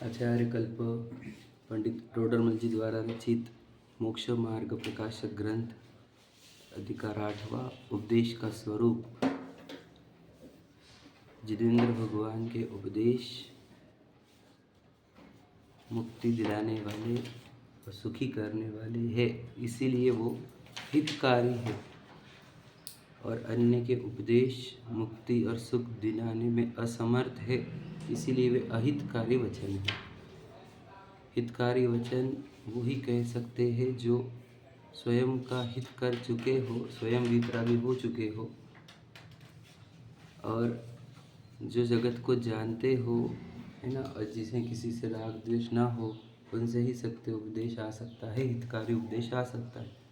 आचार्य कल्प पंडित टोडरमल जी द्वारा रचित मोक्ष मार्ग प्रकाशक ग्रंथ अधिकार 8वां उपदेश का स्वरूप। जिनेंद्र भगवान के उपदेश मुक्ति दिलाने वाले और सुखी करने वाले हैं, इसीलिए वो हितकारी है। और अन्य के उपदेश मुक्ति और सुख दिलाने में असमर्थ है, इसीलिए वे अहितकारी वचन है। हितकारी वचन वो ही कह सकते हैं जो स्वयं का हित कर चुके हो, स्वयं वितरागी हो चुके हो, और जो जगत को जानते हो, है ना, और जिसे किसी से राग द्वेष ना हो, उनसे ही सत्य उपदेश आ सकता है, हितकारी उपदेश आ सकता है।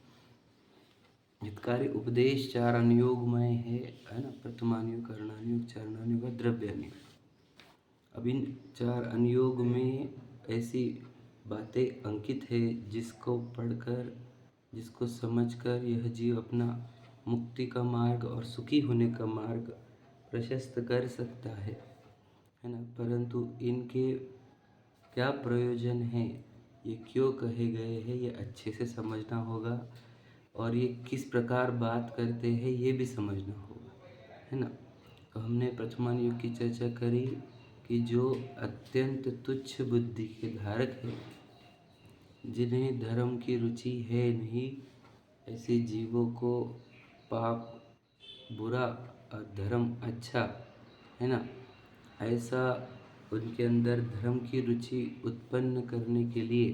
हितकारी उपदेश 4 अनुयोगमय है ना, प्रथमानुयोग, करणानुयोग, चरणानुयोग और द्रव्यानुयोग। अब इन 4 अनुयोग में ऐसी बातें अंकित है जिसको पढ़कर, जिसको समझकर यह जीव अपना मुक्ति का मार्ग और सुखी होने का मार्ग प्रशस्त कर सकता है ना। परंतु इनके क्या प्रयोजन है, ये क्यों कहे गए हैं, ये अच्छे से समझना होगा, और ये किस प्रकार बात करते हैं ये भी समझना होगा, है ना। तो हमने प्रथमानुयोग की चर्चा करी कि जो अत्यंत तुच्छ बुद्धि के धारक है, जिन्हें धर्म की रुचि है नहीं, ऐसे जीवों को पाप बुरा और धर्म अच्छा, है ना, ऐसा उनके अंदर धर्म की रुचि उत्पन्न करने के लिए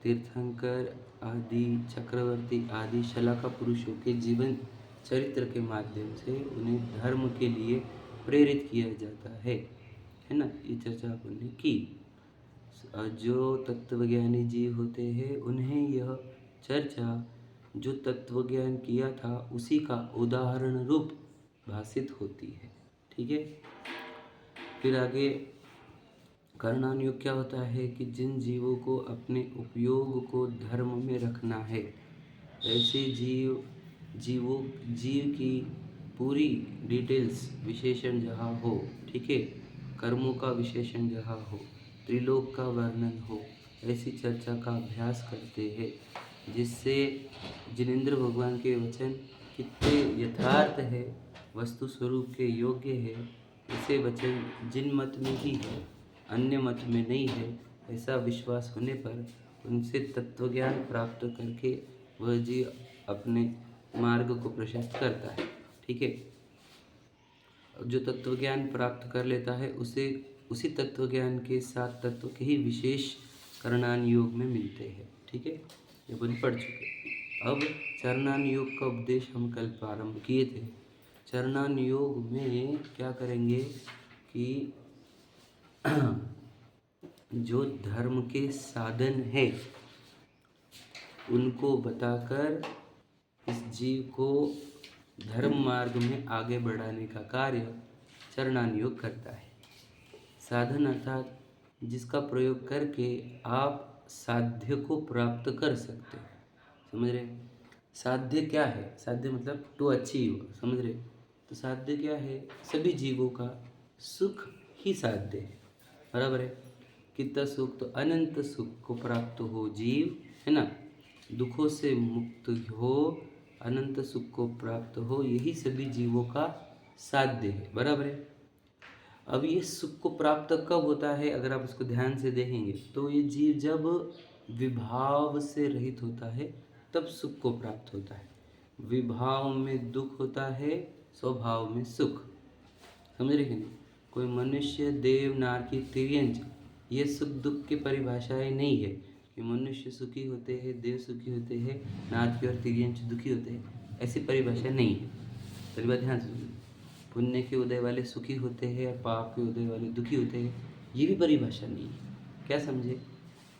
तीर्थंकर आदि, चक्रवर्ती आदि शलाका पुरुषों के जीवन चरित्र के माध्यम से उन्हें धर्म के लिए प्रेरित किया जाता है ना। ये चर्चा अपन ने की। जो तत्वज्ञानी जीव होते हैं उन्हें यह चर्चा जो तत्वज्ञान किया था उसी का उदाहरण रूप भाषित होती है, ठीक है। फिर आगे करणानुयोग क्या होता है कि जिन जीवों को अपने उपयोग को धर्म में रखना है, ऐसे जीव की पूरी डिटेल्स विशेषण जहाँ हो, ठीक है, कर्मों का विशेषण जहाँ हो, त्रिलोक का वर्णन हो, ऐसी चर्चा का अभ्यास करते हैं, जिससे जिनेंद्र भगवान के वचन कितने यथार्थ है, वस्तु स्वरूप के योग्य है, ऐसे वचन जिन मत में ही है, अन्य मत में नहीं है, ऐसा विश्वास होने पर उनसे तत्वज्ञान प्राप्त करके वह जीव अपने मार्ग को प्रशस्त करता है, ठीक है। जो तत्वज्ञान प्राप्त कर लेता है उसे उसी तत्वज्ञान के साथ तत्व के ही विशेष करणानुयोग में मिलते हैं, ठीक है। ये अपन पढ़ चुके। अब चरणानुयोग का उपदेश हम कल प्रारंभ किए थे। चरणानुयोग में क्या करेंगे कि जो धर्म के साधन है उनको बताकर इस जीव को धर्म मार्ग में आगे बढ़ाने का कार्य चरणानुयोग करता है। साधन अर्थात जिसका प्रयोग करके आप साध्य को प्राप्त कर सकते हो, समझ रहे। साध्य क्या है? साध्य मतलब टू अचीव, समझ रहे। तो साध्य क्या है? सभी जीवों का सुख ही साध्य है, बराबर है। कितना सुख? तो अनंत सुख को प्राप्त हो जीव, है ना, दुखों से मुक्त हो, अनंत सुख को प्राप्त हो, यही सभी जीवों का साध्य है, बराबर है। अब ये सुख को प्राप्त कब होता है? अगर आप इसको ध्यान से देखेंगे तो ये जीव जब विभाव से रहित होता है तब सुख को प्राप्त होता है। विभाव में दुख होता है, स्वभाव में सुख, समझ रहे कि नहीं। कोई मनुष्य, देव, नारकी, तिर्यंच, ये सुख दुख की परिभाषाएं नहीं है कि मनुष्य सुखी होते हैं, देव सुखी होते हैं, नारकी और तिर्यंच दुखी होते हैं, ऐसी परिभाषा नहीं है। पहली बात ध्यान से सुनिए। पुण्य के उदय वाले सुखी होते हैं और पाप के उदय वाले दुखी होते हैं, ये भी परिभाषा नहीं है। क्या समझे?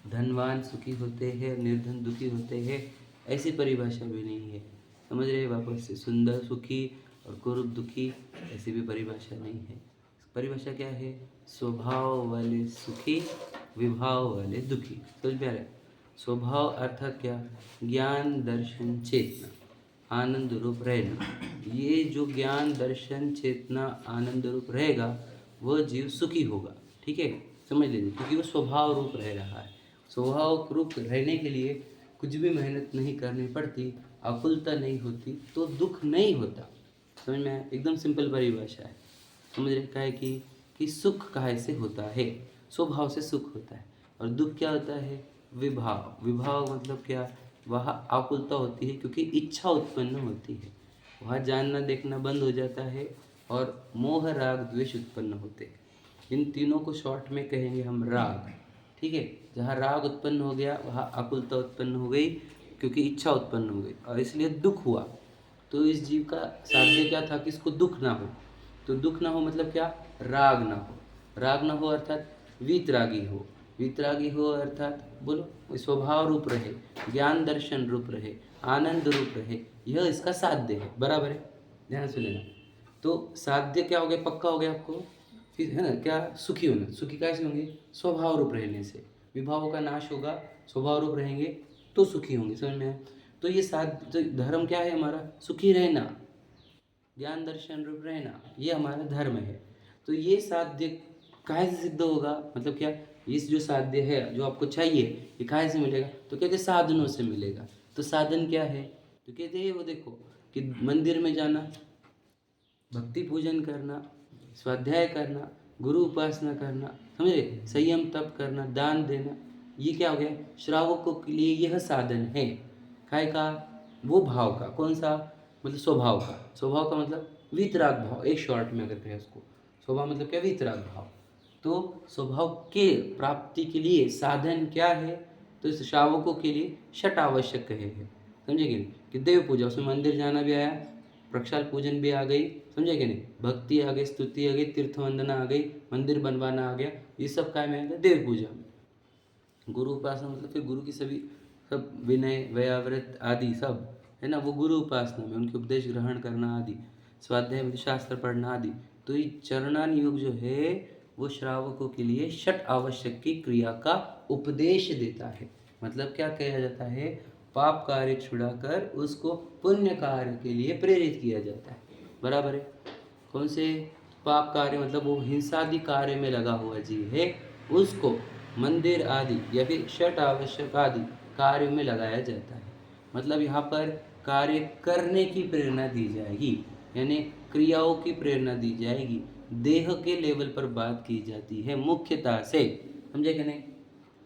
धनवान सुखी होते हैं और निर्धन दुखी होते हैं, ऐसी परिभाषा भी नहीं है, समझ रहे। वापस से, सुंदर सुखी और कुरूप दुखी, ऐसी भी परिभाषा नहीं है। परिभाषा क्या है? स्वभाव वाले सुखी, विभाव वाले दुखी, समझ में आ रहा है। स्वभाव अर्थात क्या? ज्ञान, दर्शन, चेतना, आनंद रूप रहना। ये जो ज्ञान, दर्शन, चेतना, आनंद रूप रहेगा वह जीव सुखी होगा, ठीक है, समझ लीजिए, क्योंकि वो स्वभाव रूप रह रहा है। स्वभाव रूप रहने के लिए कुछ भी मेहनत नहीं करनी पड़ती, आकुलता नहीं होती, तो दुख नहीं होता। समझ में आया? एकदम सिंपल परिभाषा है। समझ रहे क्या है कि सुख काहे से होता है? स्वभाव से सुख होता है। और दुख क्या होता है? विभाव। विभाव मतलब क्या? वहाँ आकुलता होती है क्योंकि इच्छा उत्पन्न होती है, वहाँ जानना देखना बंद हो जाता है और मोह राग द्वेष उत्पन्न होते हैं। इन तीनों को शॉर्ट में कहेंगे हम राग। ठीक है, जहाँ राग उत्पन्न हो गया वहाँ आकुलता उत्पन्न हो गई क्योंकि इच्छा उत्पन्न हो गई और इसलिए दुख हुआ। तो इस जीव का साध्य क्या था कि इसको दुख ना हो। तो दुख ना हो मतलब क्या? राग ना हो। राग ना हो अर्थात वीतरागी हो। वीतरागी हो अर्थात बोलो स्वभाव रूप रहे, ज्ञान दर्शन रूप रहे, आनंद रूप रहे, यह इसका साध्य है। बराबर है? ध्यान से लेना। तो साध्य क्या हो गया? पक्का हो गया आपको, फिर है ना क्या? सुखी होना। सुखी कैसे होंगे? स्वभाव रूप रहने से। विभावों का नाश होगा, स्वभाव रूप रहेंगे तो सुखी होंगे। समझ में आया? तो ये साध्य धर्म क्या है हमारा? सुखी रहना, ज्ञान दर्शन रूप रहना, ये हमारा धर्म है। तो ये साध्य काहे से सिद्ध होगा? मतलब क्या? इस जो साध्य है जो आपको चाहिए, ये काहे से मिलेगा? तो कहते साधनों से मिलेगा। तो साधन क्या है? तो कहते हैं वो देखो कि मंदिर में जाना, भक्ति पूजन करना, स्वाध्याय करना, गुरु उपासना करना, समझे? संयम तप करना, दान देना, ये क्या हो गया? श्रावकों के लिए यह साधन है। काय का? वो भाव का। कौन सा? मतलब स्वभाव का। स्वभाव का मतलब वीतराग भाव। एक शॉर्ट में अगर कहें उसको, स्वभाव मतलब क्या? वीतराग भाव। तो स्वभाव के प्राप्ति के लिए साधन क्या है? तो इस श्रावकों के लिए षट आवश्यक कहे हैं। समझे कि नहीं? कि देव पूजा, उसमें मंदिर जाना भी आया, प्रक्षाल पूजन भी आ गई, समझे कि नहीं? भक्ति आ गई, स्तुति आ गई, तीर्थ वंदना आ गई, मंदिर बनवाना आ गया, ये सब काय में आ गया? देव पूजा में। गुरु उपासना मतलब फिर गुरु की सभी सब विनय व्याव्रत आदि सब है ना, वो गुरु उपासना में उनके उपदेश ग्रहण करना आदि, स्वाध्याय में शास्त्र पढ़ना आदि। तो ये चरणान योग जो है वो श्रावकों के लिए षट आवश्यक की क्रिया का उपदेश देता है। मतलब क्या कहा जाता है? पाप कार्य छुड़ाकर उसको पुण्य कार्य के लिए प्रेरित किया जाता है। बराबर है? कौन से पाप कार्य? मतलब वो हिंसादि कार्य में लगा हुआ जीव है, उसको मंदिर आदि या फिर षट आवश्यक आदि कार्य में लगाया जाता है। मतलब यहाँ पर कार्य करने की प्रेरणा दी जाएगी, यानी क्रियाओं की प्रेरणा दी जाएगी। देह के लेवल पर बात की जाती है मुख्यतः से। समझे कि नहीं?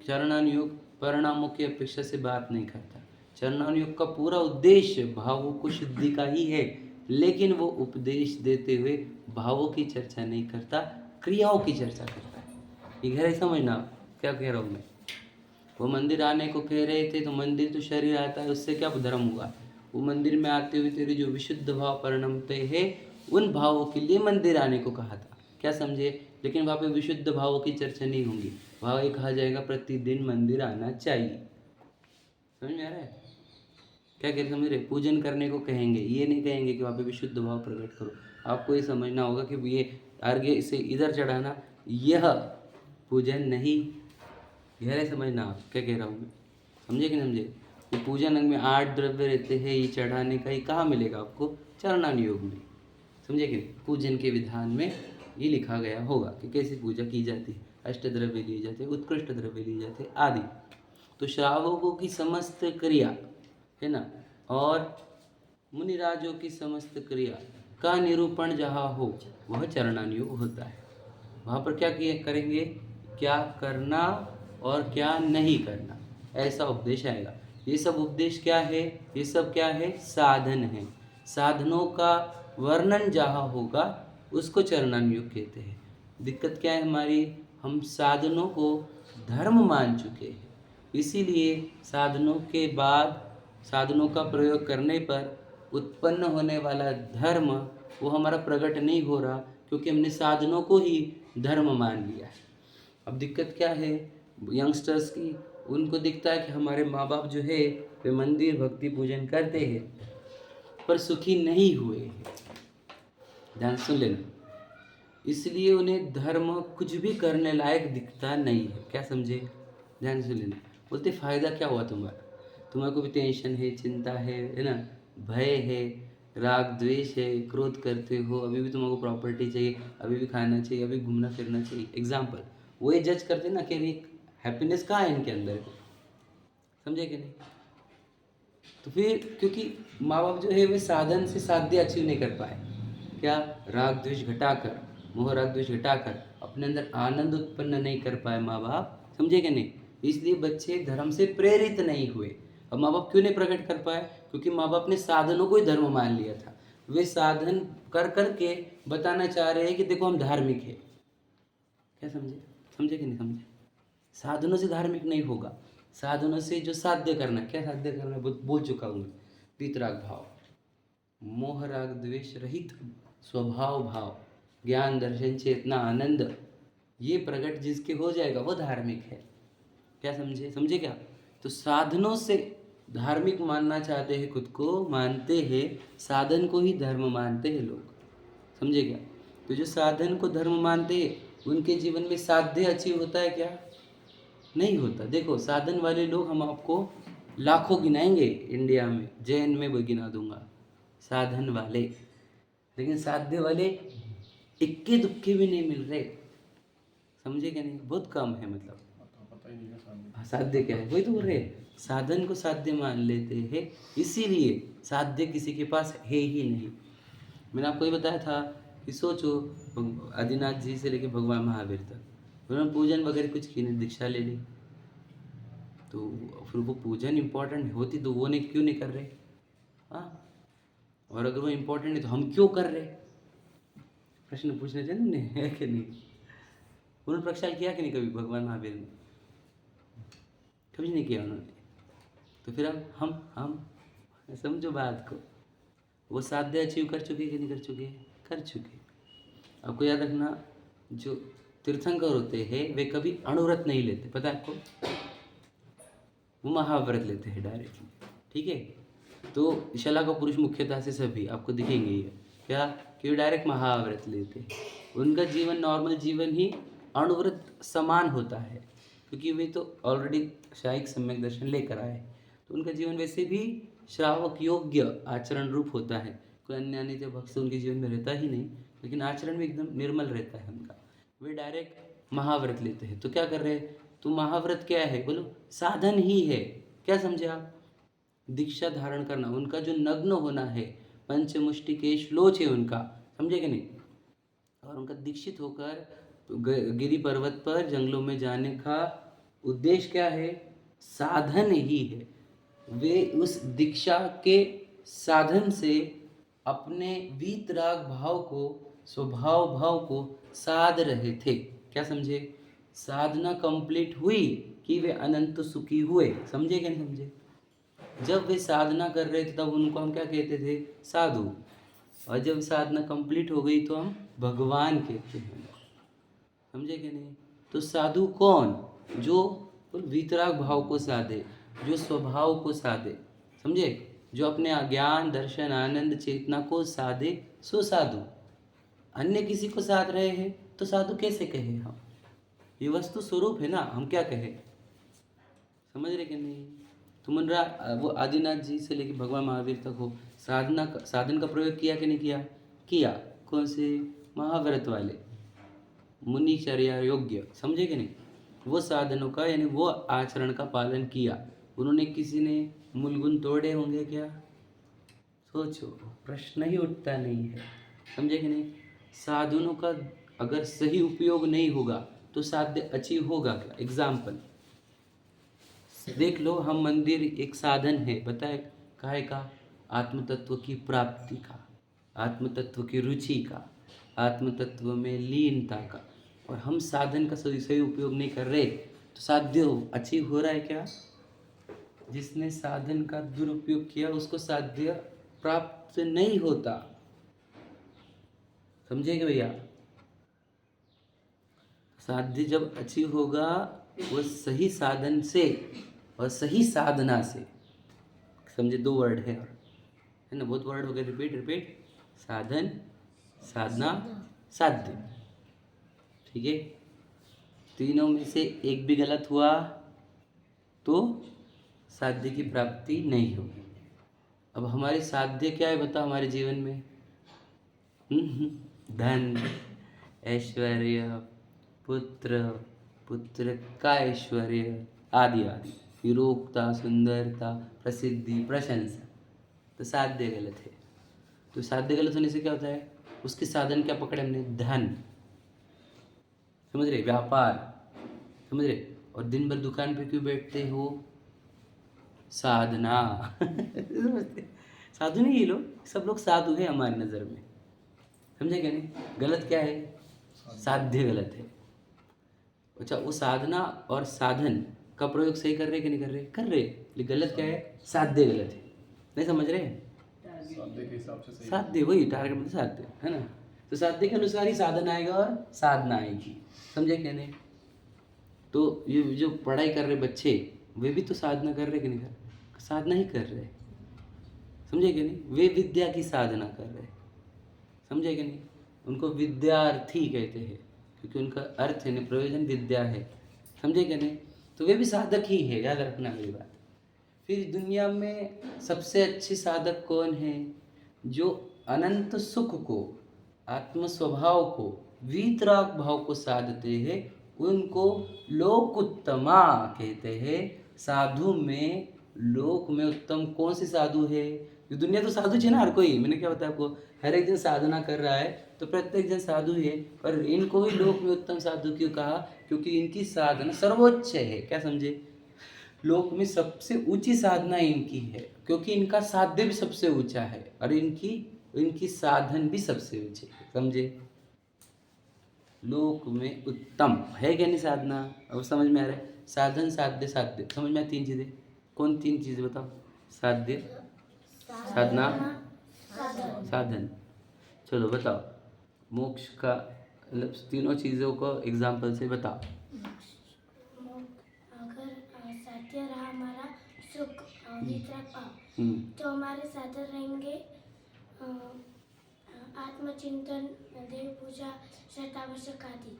चरणान योग परिणामों की अपेक्षा से बात नहीं करता। चरणान योग का पूरा उद्देश्य भावों को शुद्धि का ही है, लेकिन वो उपदेश देते हुए भावों की चर्चा नहीं करता, क्रियाओं की चर्चा करता है। ये गहराई समझना क्या कह रहा हूँ मैं। वो मंदिर आने को कह रहे थे, तो मंदिर तो शरीर आता है, उससे क्या धर्म हुआ? वो मंदिर में आते हुए तेरे जो विशुद्ध भाव परिणमते हैं, उन भावों के लिए मंदिर आने को कहा था। क्या समझे? लेकिन वहाँ पे विशुद्ध भावों की चर्चा नहीं होगी, वहाँ ये कहा जाएगा प्रतिदिन मंदिर आना चाहिए। समझ में आ रहा है? क्या कहते समझ रहे? पूजन करने को कहेंगे, ये नहीं कहेंगे कि वहाँ पे विशुद्ध भाव प्रकट करो। आपको ये समझना होगा कि ये अर्घ्य इसे इधर चढ़ाना, यह पूजन नहीं। गहरे समझना आप क्या कह रहा हूँ मैं। समझे कि नहीं समझे? ये पूजन अंग में 8 द्रव्य रहते हैं, ये चढ़ाने का, ये कहाँ मिलेगा आपको? चरणान योग में। समझे कि नहीं? पूजन के विधान में ये लिखा गया होगा कि कैसे पूजा की जाती है, अष्ट द्रव्य लिए जाते हैं, उत्कृष्ट द्रव्य लिए जाते हैं आदि। तो श्रावकों की समस्त क्रिया है ना, और मुनिराजों की समस्त क्रिया का निरूपण जहाँ हो वह चरणान योग होता है। वहाँ पर क्या किए करेंगे? क्या करना और क्या नहीं करना, ऐसा उपदेश आएगा। ये सब उपदेश क्या है? ये सब क्या है? साधन है। साधनों का वर्णन जहाँ होगा उसको चरणान योग कहते हैं। दिक्कत क्या है हमारी? हम साधनों को धर्म मान चुके हैं, इसीलिए साधनों के बाद साधनों का प्रयोग करने पर उत्पन्न होने वाला धर्म वो हमारा प्रकट नहीं हो रहा, क्योंकि हमने साधनों को ही धर्म मान लिया है। अब दिक्कत क्या है यंगस्टर्स की? उनको दिखता है कि हमारे माँ बाप जो है वे मंदिर भक्ति पूजन करते हैं पर सुखी नहीं हुए हैं। ध्यान सुन लेना। इसलिए उन्हें धर्म कुछ भी करने लायक दिखता नहीं है। क्या समझे? ध्यान से लेना। बोलते फ़ायदा क्या हुआ तुम्हारा? तुम्हारे को भी टेंशन है, चिंता है ना, भय है, राग द्वेष है, क्रोध करते हो, अभी भी तुमको प्रॉपर्टी चाहिए, अभी भी खाना चाहिए, अभी घूमना फिरना चाहिए। एग्जाम्पल, वो ये जज करते ना कि हैप्पीनेस कहाँ है इनके अंदर, समझे कि नहीं। तो फिर क्योंकि माँ बाप जो है वे साधन से साध्य अचीव नहीं कर पाए, क्या, राग द्वेष घटाकर, मोह राग द्वेष घटाकर अपने अंदर आनंद उत्पन्न नहीं कर पाए माँ बाप, समझे कि नहीं। इसलिए बच्चे धर्म से प्रेरित नहीं हुए। अब माँ बाप क्यों नहीं प्रकट कर पाए, क्योंकि माँ बाप ने साधनों को ही धर्म मान लिया था। वे साधन कर करके बताना चाह रहे हैं कि देखो हम धार्मिक है। क्या समझे, समझे कि नहीं समझे। साधनों से धार्मिक नहीं होगा, साधनों से जो साध्य करना, क्या साध्य करना बोल चुका हूँ मैं, वीतराग भाव, मोह राग द्वेष रहित स्वभाव भाव, ज्ञान दर्शन चेतना आनंद, ये प्रकट जिसके हो जाएगा वो धार्मिक है। क्या समझे, समझे क्या। तो साधनों से धार्मिक मानना चाहते हैं, खुद को मानते हैं, साधन को ही धर्म मानते हैं लोग, समझे क्या। तो जो साधन को धर्म मानते हैं उनके जीवन में साध्य अचीव होता है क्या, नहीं होता। देखो साधन वाले लोग हम आपको लाखों गिनाएंगे इंडिया में, जैन में भी गिना दूंगा साधन वाले, लेकिन साध्य वाले इक्के दुक्के भी नहीं मिल रहे, समझे क्या नहीं, बहुत कम है। मतलब पता ही नहीं है साधन साध्य क्या है, वही तो बोल रहे हैं, साधन को साध्य मान लेते हैं, इसीलिए साध्य किसी के पास है ही नहीं। मैंने आपको ये बताया था कि सोचो आदिनाथ जी से लेके भगवान महावीर तक उन्होंने पूजन वगैरह कुछ की नहीं, दीक्षा ले ली, तो फिर वो पूजन इम्पोर्टेंट होती तो वो नहीं क्यों नहीं कर रहे, हाँ। और अगर वो इम्पोर्टेंट है तो हम क्यों कर रहे, प्रश्न पूछना चाहिए उन्हें, है कि नहीं। उन्होंने प्रक्षाल किया कि नहीं कभी भगवान महावीर ने, कभी नहीं किया उन्होंने। तो फिर अब हम समझो बात को, वो साध्य अचीव कर चुके कि नहीं कर चुके, कर चुके। आपको याद रखना, जो तीर्थंकर होते हैं वे कभी अणुव्रत नहीं लेते, पता है आपको, वो महाव्रत लेते हैं डायरेक्टली, ठीक है। तो शला का पुरुष मुख्यतः से सभी आपको दिखेंगे ये क्या, कि वो डायरेक्ट महाव्रत लेते हैं। उनका जीवन नॉर्मल जीवन ही अणुव्रत समान होता है, क्योंकि वे तो ऑलरेडी शायिक सम्यक दर्शन लेकर आए, तो उनका जीवन वैसे भी श्रावक योग्य आचरण रूप होता है। कोई अन्य अन्य भक्त उनके जीवन में रहता ही नहीं, लेकिन आचरण भी एकदम निर्मल रहता है उनका। वे डायरेक्ट महाव्रत लेते हैं। तो क्या कर रहे हैं, तो महाव्रत क्या है बोलो, साधन ही है। क्या समझे आप, दीक्षा धारण करना, उनका जो नग्न होना है, पंचमुष्टि के श्लोच है उनका, समझे कि नहीं। और उनका दीक्षित होकर गिरि पर्वत पर जंगलों में जाने का उद्देश्य क्या है, साधन ही है। वे उस दीक्षा के साधन से अपने वीतराग भाव को, स्वभाव भाव को साध रहे थे। क्या समझे, साधना कंप्लीट हुई कि वे अनंत सुखी हुए, समझे क्या नहीं समझे। जब वे साधना कर रहे थे तब उनको हम क्या कहते थे, साधु, और जब साधना कंप्लीट हो गई तो हम भगवान कहते हैं, समझे कि नहीं। तो साधु कौन, जो वीतराग भाव को साधे, जो स्वभाव को साधे, समझे, जो अपने ज्ञान दर्शन आनंद चेतना को साधे, सो साधु। अन्य किसी को साध रहे हैं तो साधु कैसे कहे हम, ये वस्तु स्वरूप है ना, हम क्या कहे, समझ रहे कि नहीं। तो मुनरा वो आदिनाथ जी से लेकर भगवान महावीर तक हो, साधन का प्रयोग किया कि नहीं किया, किया। कौन से, महाव्रत वाले, मुनिचर्या योग्य, समझे कि नहीं, वो साधनों का यानी वो आचरण का पालन किया। उन्होंने, किसी ने मूलगुण तोड़े होंगे क्या, सोचो, प्रश्न ही उठता नहीं है, समझे कि नहीं। साधनों का अगर सही उपयोग नहीं होगा तो साध्य अचीव होगा क्या। एग्जाम्पल देख लो, हम मंदिर एक साधन है, बताए काहे का, आत्म तत्व की प्राप्ति का, आत्म तत्व की रुचि का, आत्म तत्व में लीनता का, और हम साधन का सही उपयोग नहीं कर रहे तो साध्य अचीव हो रहा है क्या। जिसने साधन का दुरुपयोग किया उसको साध्य प्राप्त नहीं होता, समझेंगे भैया। साध्य जब अचीव होगा वो सही साधन से और सही साधना से, समझे, दो वर्ड है और, है ना, बहुत वर्ड हो गए, रिपीट रिपीट, साधन साधना साध्य, ठीक है। तीनों में से एक भी गलत हुआ तो साध्य की प्राप्ति नहीं होगी। अब हमारे साध्य क्या है बताओ हमारे जीवन में, धन, ऐश्वर्य, पुत्र, पुत्र का ऐश्वर्य आदि आदि, निरोगता, सुंदरता, प्रसिद्धि, प्रशंसा। तो साध्य गलत है। तो साध्य गलत होने से क्या होता है, उसके साधन क्या पकड़े हमने, धन, समझ रहे, व्यापार, समझ रहे, और दिन भर दुकान पे क्यों बैठते हो, साधना। समझते, साधु नहीं ये लोग, सब लोग साधु है हमारी नज़र में, समझे क्या नहीं। गलत क्या है, साध्य गलत है। अच्छा, वो साधना और साधन का प्रयोग सही कर रहे कि नहीं कर रहे, कर रहे, लेकिन गलत क्या है, साध्य गलत है। नहीं समझ रहे, साध्य के हिसाब से सही, साध्य वही टारगेट मतलब साध्य है ना। तो साध्य के अनुसार ही साधन आएगा और साधना आएगी, समझे क्या नहीं। तो ये जो पढ़ाई कर रहे बच्चे, वे भी तो साधना कर रहे कि नहीं कर रहे, साधना ही कर रहे, समझे क्या नहीं। वे विद्या की साधना कर रहे, समझे क्या नहीं। उनको विद्यार्थी कहते हैं क्योंकि उनका अर्थ है, प्रयोजन विद्या है, समझे क्या नहीं। तो वे भी साधक ही है, याद रखना मेरी बात। फिर दुनिया में सबसे अच्छे साधक कौन है, जो अनंत सुख को, आत्म स्वभाव को, वीतराग भाव को साधते हैं, उनको लोकोत्तमा कहते हैं। साधु में, लोक में उत्तम कौन सी साधु है, ये दुनिया तो साधु है ना, हर कोई, मैंने क्या बताया आपको, हर एक जन साधना कर रहा है तो प्रत्येक जन साधु है, पर इनको ही लोक में उत्तम साधु क्यों कहा, क्योंकि इनकी साधना सर्वोच्च है। क्या समझे, लोक में सबसे ऊंची साधना इनकी है, क्योंकि इनका साध्य भी सबसे ऊंचा है और इनकी इनकी साधन भी सबसे ऊंचे, समझे। लोक में उत्तम है क्या नहीं साधना, अब समझ में आ रहा है। साधन, साध्य, साध्य, समझ में 3 चीजें, कौन 3 चीजें बताओ, साध्य, साधना, साधन। चलो बताओ, मोक्ष का मतलब तीनों चीजों को एग्जाम्पल से बताओ। अगर सत्य रहा हमारा सुख और वितराग भाव, तो हमारे साधन रहेंगे आत्मचिंतन, देव पूजा, शतावश्यक आदि,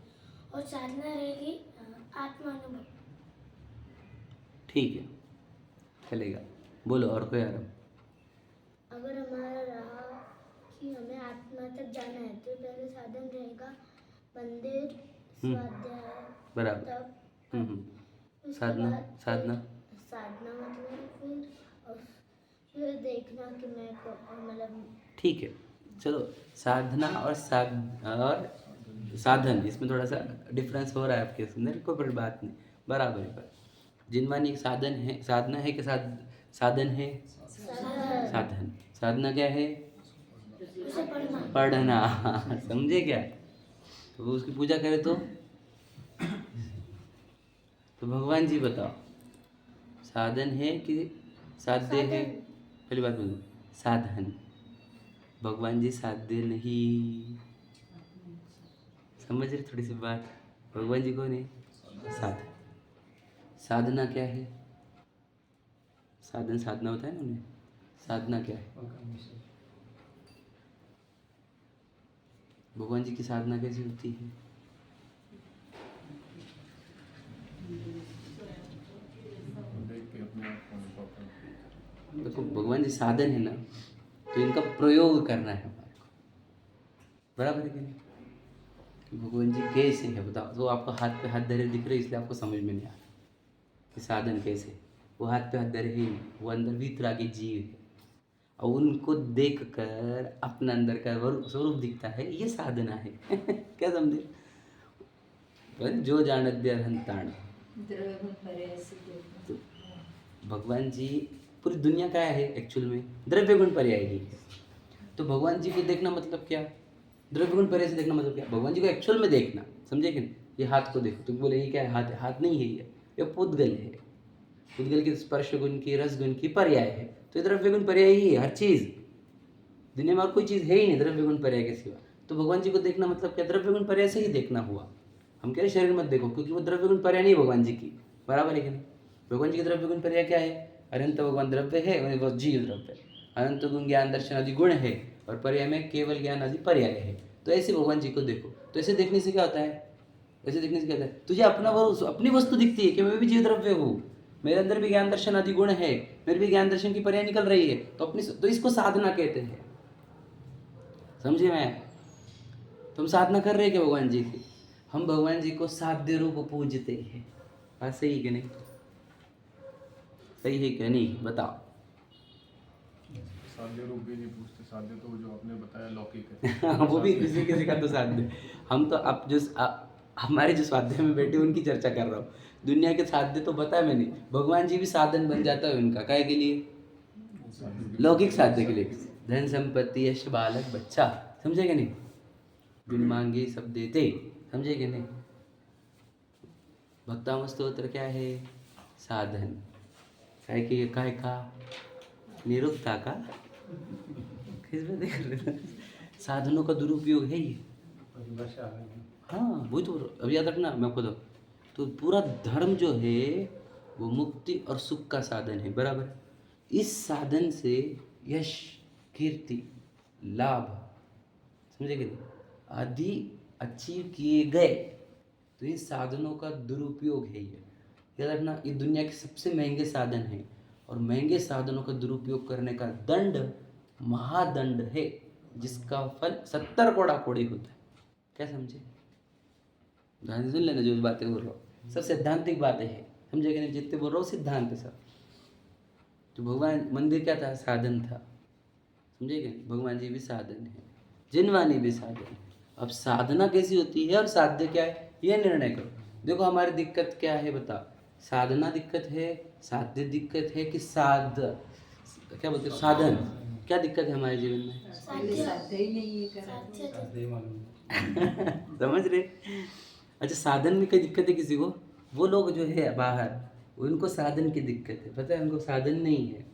और साधना रहेगी आत्म अनुभव। ठीक है, चलेगा, बोलो और कोई आराम। अगर हमारा रहा कि हमें आत्मा तक जाना है तो पहले साधन रहेगा मंदिर, स्वाध्याय, बराबर। तप, साधना, साधना, साधना मतलब फिर देखना कि मैं मतलब, ठीक है। चलो, साधना और साधन, इसमें थोड़ा सा डिफरेंस हो रहा है आपके अंदर, कोई बड़ी बात नहीं, बराबर है। पर जिनमानी एक साधन है, साधना है कि साधन है, साधन, साधना क्या है, पढ़ना। समझे क्या, तो वो उसकी पूजा करे तो भगवान जी बताओ, साधन है कि साध्य है, पहली बात बोलो, साधन। भगवान जी साध्य नहीं, समझ रहे थोड़ी सी बात। भगवान जी कौन है, साधन। साधना क्या है, साधन साधना होता है ना उन्हें, साधना क्या है, भगवान जी की साधना कैसे होती है। देखो, भगवान जी साधन है ना, तो इनका प्रयोग करना है हमारे को, बराबर है कि नहीं। कि भगवान जी कैसे है बताओ, तो आपको हाथ पे हाथ धरे दिख रहे, इसलिए आपको समझ में नहीं आ रहा कि साधन कैसे। वो हाथ पे हाथ धरे ही नहीं, वो अंदर वीतरागी जीव है, और उनको देख कर अपना अंदर का स्वरूप दिखता है, ये साधना है। क्या समझे, जो जानत दे अरहंताण। तो भगवान जी, पूरी दुनिया क्या है एक्चुअल में, द्रव्य गुण पर्याय ही है। तो भगवान जी को देखना मतलब क्या, द्रव्य गुण पर्याय से देखना मतलब क्या, भगवान जी को एक्चुअल में देखना, समझे कि नहीं। ये हाथ को देखो, तुम बोले ये क्या है, हाथ है, हाथ नहीं है, ये पुद्गल है। पुद्गल की स्पर्श गुण की, रस गुण की पर्याय है, तो ये द्रव्य गुण पर्याय ही है। हर चीज दुनिया में और कोई चीज है ही नहीं द्रव्य गुण पर्याय के सिवा। तो भगवान जी को देखना मतलब क्या, द्रव्य गुण पर्याय से ही देखना हुआ। हम कह रहे शरीर मत देखो, क्योंकि वो द्रव्य गुण पर्याय नहीं भगवान जी की, बराबर है कि नहीं। भगवान जी की द्रव्य गुण पर्याय क्या है, अनंत भगवान द्रव्य है, वो जीव द्रव्य है। अनंत गुण ज्ञान दर्शन आदि गुण है, और पर्याय में केवल ज्ञान आदि पर्याय है। तो ऐसे भगवान जी को देखो। तो ऐसे देखने से क्या होता है, ऐसे देखने से क्या होता है, तुझे अपना वो अपनी वस्तु दिखती है कि मैं भी जीव द्रव्य हूँ, मेरे अंदर भी ज्ञान दर्शन आदि गुण है, मेरे भी ज्ञान दर्शन की पर्याय निकल रही है, तो इसको साधना कहते हैं, समझे। मैं तुम साधना कर रहे क्या भगवान जी की, हम भगवान जी को साध्य रूप पूजते हैं। बात सही है कि नहीं? सही है कि नहीं बताओ। साध्य रूप भी नहीं पूछते, साध्य तो जो आपने बताया लौकिक है। वो भी किसी किसी का तो साध्य। हम तो अब हमारे जो स्वाध्याय में बैठे उनकी चर्चा कर रहा हूँ। दुनिया के साध्य तो बताया मैंने। भगवान जी भी साधन बन जाता है उनका, काहे के लिए? लौकिक साध्य के लिए। धन संपत्ति यश बालक बच्चा, समझे कि नहीं? बिन मांगे सब देते, समझे कि नहीं? भक्ताम स्तोत्र क्या है? साधन। काय का निरुक्ता का किस में देख रहे थे? साधनों का दुरुपयोग है ये। हाँ वही तो अब याद रखना मैं आपको तो पूरा धर्म जो है वो मुक्ति और सुख का साधन है, बराबर। इस साधन से यश कीर्ति लाभ, समझे कि नहीं, आदि अचीव किए गए तो इन साधनों का दुरुपयोग है ये। याद रखना ये दुनिया के सबसे महंगे साधन हैं और महंगे साधनों का दुरुपयोग करने का दंड महादंड है, जिसका फल 70 कोड़ा कोड़ी होता है। क्या समझे? ध्यान से सुन लेना जो बातें बोल रहा हूँ, सब सैद्धांतिक बातें हैं, समझे कि नहीं? जितने बोल रहा हूँ सिद्धांत है सब। तो भगवान मंदिर क्या था? साधन था, समझे कि नहीं? भगवान जी भी साधन है, जिनवानी भी साधन है। अब साधना कैसी होती है और साध्य क्या है ये निर्णय करो। देखो हमारी दिक्कत क्या है बता, साधना दिक्कत है, साध्य दिक्कत है कि क्या बोलते हैं साधन? क्या दिक्कत है हमारे जीवन में? समझ रहे? अच्छा साधन में कोई दिक्कत है किसी को? वो लोग जो है बाहर उनको साधन की दिक्कत है, पता है? उनको साधन नहीं है।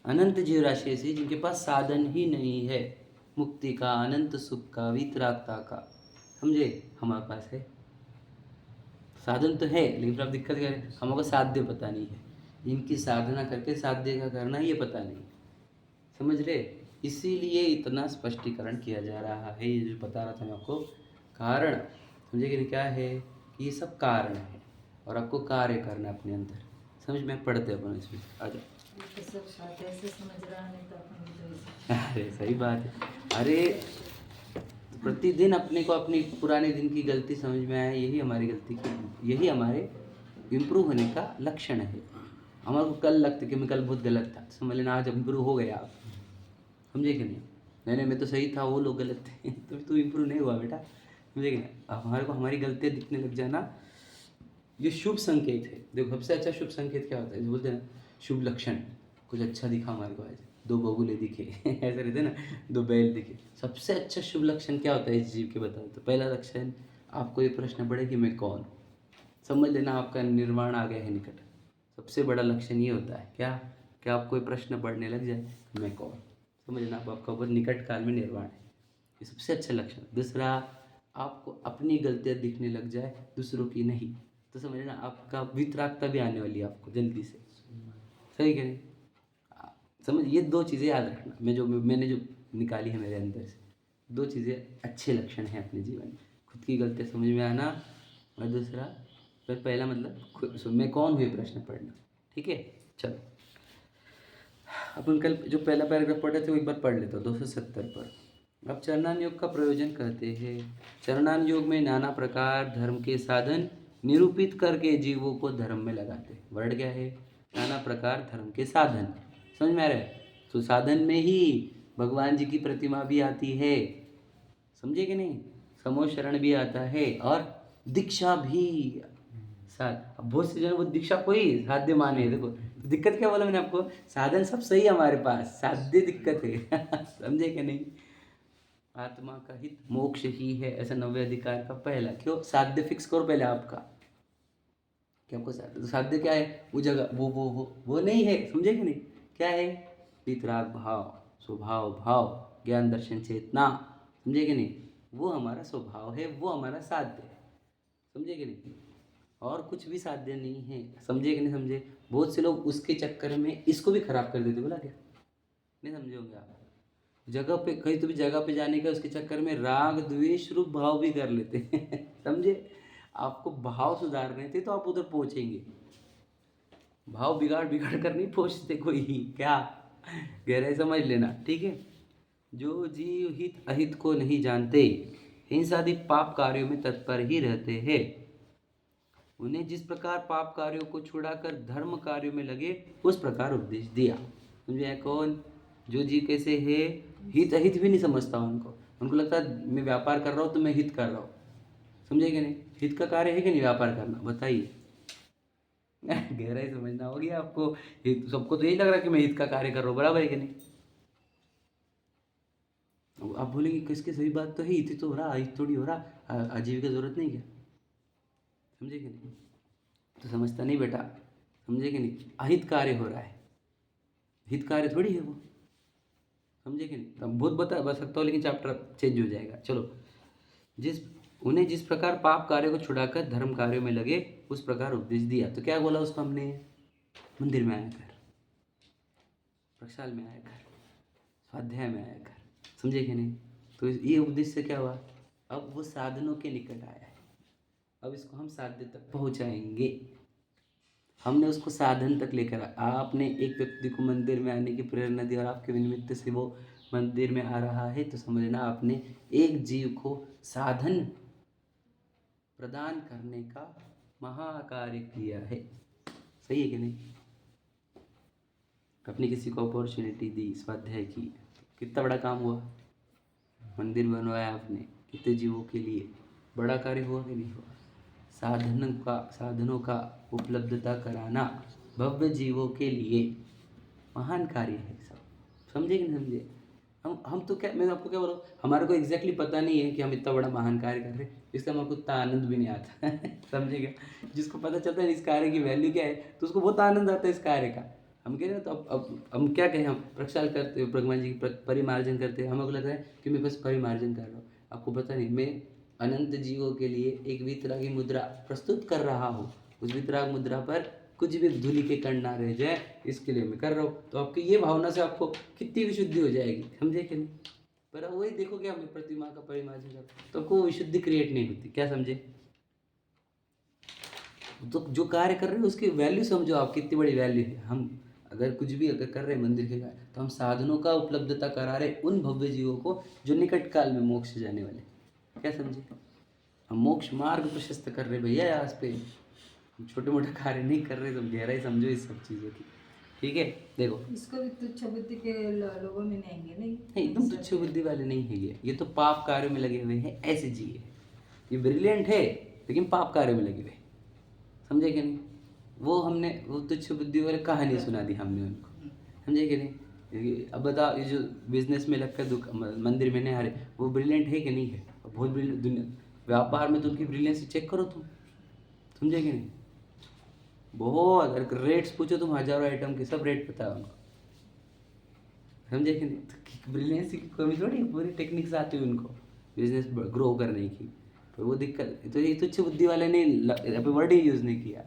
अनंत जीव राशि ऐसी जिनके पास साधन ही नहीं है, मुक्ति का, अनंत सुख का, वितरागता का, समझे? हमारे पास है साधन तो है, लेकिन अब दिक्कत क्या है? हमको साध्य पता नहीं है। इनकी साधना करके साध्य का करना ये पता नहीं, समझ रहे? इसीलिए इतना स्पष्टीकरण किया जा रहा है। ये जो बता रहा था मैं आपको कारण, समझे कि नहीं? क्या है कि ये सब कारण है और आपको कार्य करना है अपने अंदर। समझ में? पढ़ते अपन इसमें आ जाओ। अरे सही बात है। अरे प्रतिदिन अपने को अपनी पुराने दिन की गलती समझ में आए, यही हमारी गलती की, यही हमारे इम्प्रूव होने का लक्षण है। हमारे को कल लगता कि मैं कल बहुत गलत था, समझ लेना आज इम्प्रूव हो गया आप, समझे कि नहीं? नहीं मैं तो सही था, वो लोग गलत थे तो तू इम्प्रूव नहीं हुआ बेटा, समझे कि नहीं? अब हमारे को हमारी गलतियाँ दिखने लग जाना ये शुभ संकेत है। देखो सबसे अच्छा शुभ संकेत क्या होता है? जो बोलते हैं शुभ लक्षण, कुछ अच्छा दिखा हमारे को, आज 2 बगुले दिखे ऐसे रहते ना, 2 बैल दिखे। सबसे अच्छा शुभ लक्षण क्या होता है इस जीव के? बताओ तो। पहला लक्षण आपको ये प्रश्न पड़े कि मैं कौन, समझ लेना आपका निर्वाण आ गया है निकट। सबसे बड़ा लक्षण ये होता है क्या आपको ये प्रश्न पढ़ने लग जाए मैं कौन, समझ लेना आपका बहुत निकट काल में निर्वाण है। ये सबसे अच्छा लक्षण। दूसरा आपको अपनी गलतियाँ दिखने लग जाए, दूसरों की नहीं, तो समझ लेना आपका वितरागता भी आने वाली है आपको जल्दी से। सही कह नहीं? समझ, ये 2 चीज़ें याद रखना। मैंने जो निकाली है मेरे अंदर से 2 चीज़ें अच्छे लक्षण हैं अपने जीवन में। खुद की गलतियाँ समझ में आना और दूसरा फिर पहला मतलब मैं कौन हुए प्रश्न पढ़ना। ठीक है चलो अपन कल जो पहला पैराग्राफ पढ़े थे वो एक बार पढ़ लेता हूँ 270 पर। अब चरणान योग का प्रयोजन कहते हैं। चरणान योग में नाना प्रकार धर्म के साधन निरूपित करके जीवों को धर्म में लगाते। वर्ड क्या है? नाना प्रकार धर्म के साधन। समझ में आ रहा है? तो साधन में ही भगवान जी की प्रतिमा भी आती है, समझे कि नहीं? समो शरण भी आता है और दीक्षा भी साथ। अब बहुत से जन वो दीक्षा को ही साध्य माने। देखो तो दिक्कत क्या बोला मैंने आपको, साधन सब सही है हमारे पास, साध्य दिक्कत है समझे कि नहीं? आत्मा का हित मोक्ष ही है, ऐसा 90 अधिकार का पहला। क्यों? साध्य फिक्स करो पहले आपका कि आपको साध्य क्या है। वो जगह वो नहीं है, समझे कि नहीं? क्या है? वितराग भाव, स्वभाव भाव, ज्ञान दर्शन चेतना, समझे कि नहीं? वो हमारा स्वभाव है, वो हमारा साध्य है, समझे कि नहीं? और कुछ भी साध्य नहीं है, समझे कि नहीं? समझे? बहुत से लोग उसके चक्कर में इसको भी खराब कर देते, बोला क्या? नहीं समझे होंगे आप? जगह पे कहीं तो भी जगह पे जाने का उसके चक्कर में राग द्वेष रूप भाव भी कर लेते हैं समझे? आपको भाव सुधारने थे तो आप उधर पहुंचेंगे, भाव बिगाड़ कर नहीं पहुंचते कोई। क्या गहराई समझ लेना, ठीक है? जो जीव हित अहित को नहीं जानते हिंसादि पाप कार्यों में तत्पर ही रहते हैं। उन्हें जिस प्रकार पाप कार्यों को छुड़ाकर धर्म कार्यों में लगे उस प्रकार उपदेश दिया। समझे? कौन? जो जीव कैसे है, हित अहित भी नहीं समझता उनको लगता है मैं व्यापार कर रहा हूँ तो मैं हित कर रहा हूँ। समझे कि नहीं? हित का कार्य है कि नहीं व्यापार करना? बताइए। गहराई समझना होगी आपको। हित सबको तो यही लग रहा है कि मैं हित का कार्य कर रहा हूँ, बराबर है कि नहीं? आप बोलेंगे किसकी सही बात तो है, हित तो हो रहा, हित थोड़ी हो रहा, आजीविका जरूरत नहीं क्या? समझे कि नहीं? तो समझता नहीं बेटा, समझे कि नहीं? अहित कार्य हो रहा है, हित कार्य थोड़ी है वो। समझे कि नहीं? तब बहुत बता सकता हूँ लेकिन चैप्टर चेंज हो जाएगा। चलो, उन्हें जिस प्रकार पाप कार्य को छुड़ाकर धर्म कार्यों में लगे उस प्रकार उपदेश दिया। तो क्या बोला उसको हमने? मंदिर में आया कर, प्रक्षाल में आया कर, स्वाध्याय में आया कर। समझे कि नहीं? तो ये उपदेश से क्या हुआ? अब वो साधनों के निकट आया है। अब इसको हम साध्य तक पहुंचाएंगे। हमने उसको साधन तक लेकर आपने एक व्यक्ति को मंदिर में आने की प्रेरणा दी और आपके निमित्त से वो मंदिर में आ रहा है, तो समझना आपने एक जीव को साधन प्रदान करने का महाकार्य किया है। सही है कि नहीं? अपने किसी को अपॉर्चुनिटी दी स्वाध्याय की, कितना बड़ा काम हुआ? मंदिर बनवाया आपने, कितने जीवों के लिए बड़ा कार्य हुआ कि नहीं हुआ? साधनों का उपलब्धता कराना भव्य जीवों के लिए महान कार्य है सब। समझे कि नहीं समझे? हम तो क्या, मैं आपको क्या बोलूँ, हमारे को एग्जैक्टली पता नहीं है कि हम इतना बड़ा महान कार्य कर रहे हैं, इसलिए हमारे को उतना आनंद भी नहीं आता। समझेगा? जिसको पता चलता है इस कार्य की वैल्यू क्या है तो उसको बहुत आनंद आता है इस कार्य का। हम कह रहे हैं तो अब हम क्या कहें, हम प्रक्षाल करते, भगवान जी की परिमार्जन करते हैं, हमें लगता है कि मैं बस परिमार्जन कर रहा हूँ। आपको पता नहीं, मैं अनंत जीवों के लिए एक वितरागी मुद्रा प्रस्तुत कर रहा हूँ। उस वितराग मुद्रा पर कुछ भी धूलि के कण ना रह जाए, इसके लिए मैं कर रहा हूँ। तो आपकी ये भावना से आपको कितनी विशुद्धि हो जाएगी। समझे कि नहीं? पर वही देखो कि हमने प्रतिमा का परिमार्जन कर तो आपको विशुद्धि क्रिएट नहीं होती। क्या समझे? तो जो कार्य कर रहे हो उसकी वैल्यू समझो आप, कितनी बड़ी वैल्यू है। हम अगर कुछ भी अगर कर रहे हैं मंदिर के कार्य, तो हम साधनों का उपलब्धता करा रहे उन भव्य जीवों को जो निकट काल में मोक्ष जाने वाले। क्या समझे? हम मोक्ष मार्ग प्रशस्त कर रहे भैया। आज पे छोटे मोटे कार्य नहीं कर रहे, तुम गहराई समझो इस सब चीज़ों की। ठीक है? देखो, इसको भी तुच्छ बुद्धि के लोगों में नहीं, नहीं एकदम तुच्छ बुद्धि वाले नहीं है ये तो पाप कार्य में लगे हुए हैं ऐसे जी है। ये ब्रिलियंट है लेकिन पाप कार्य में लगे हुए। समझे कि नहीं? वो तुच्छ बुद्धि वाले कहानी सुना दी हमने उनको। समझे कि नहीं? अब बताओ, ये जो बिजनेस में लगकर मंदिर में नहीं आ रहे, वो ब्रिलियंट है कि नहीं है? बहुत ब्रिलियंट। दुनिया व्यापार में तो उनकी ब्रिलियंस चेक करो तुम। समझे कि नहीं? बहुत, अगर रेट्स पूछो तुम, हजारों आइटम के सब रेट पता है उनको। समझे कि नहीं? तो ब्रिलियंस की कमी थोड़ी, पूरी टेक्निक्स आती है उनको बिजनेस ग्रो करने की। तो वो दिक्कत, तो ये तुच्छ बुद्धि वाले ने अभी वर्ड ही यूज़ नहीं किया।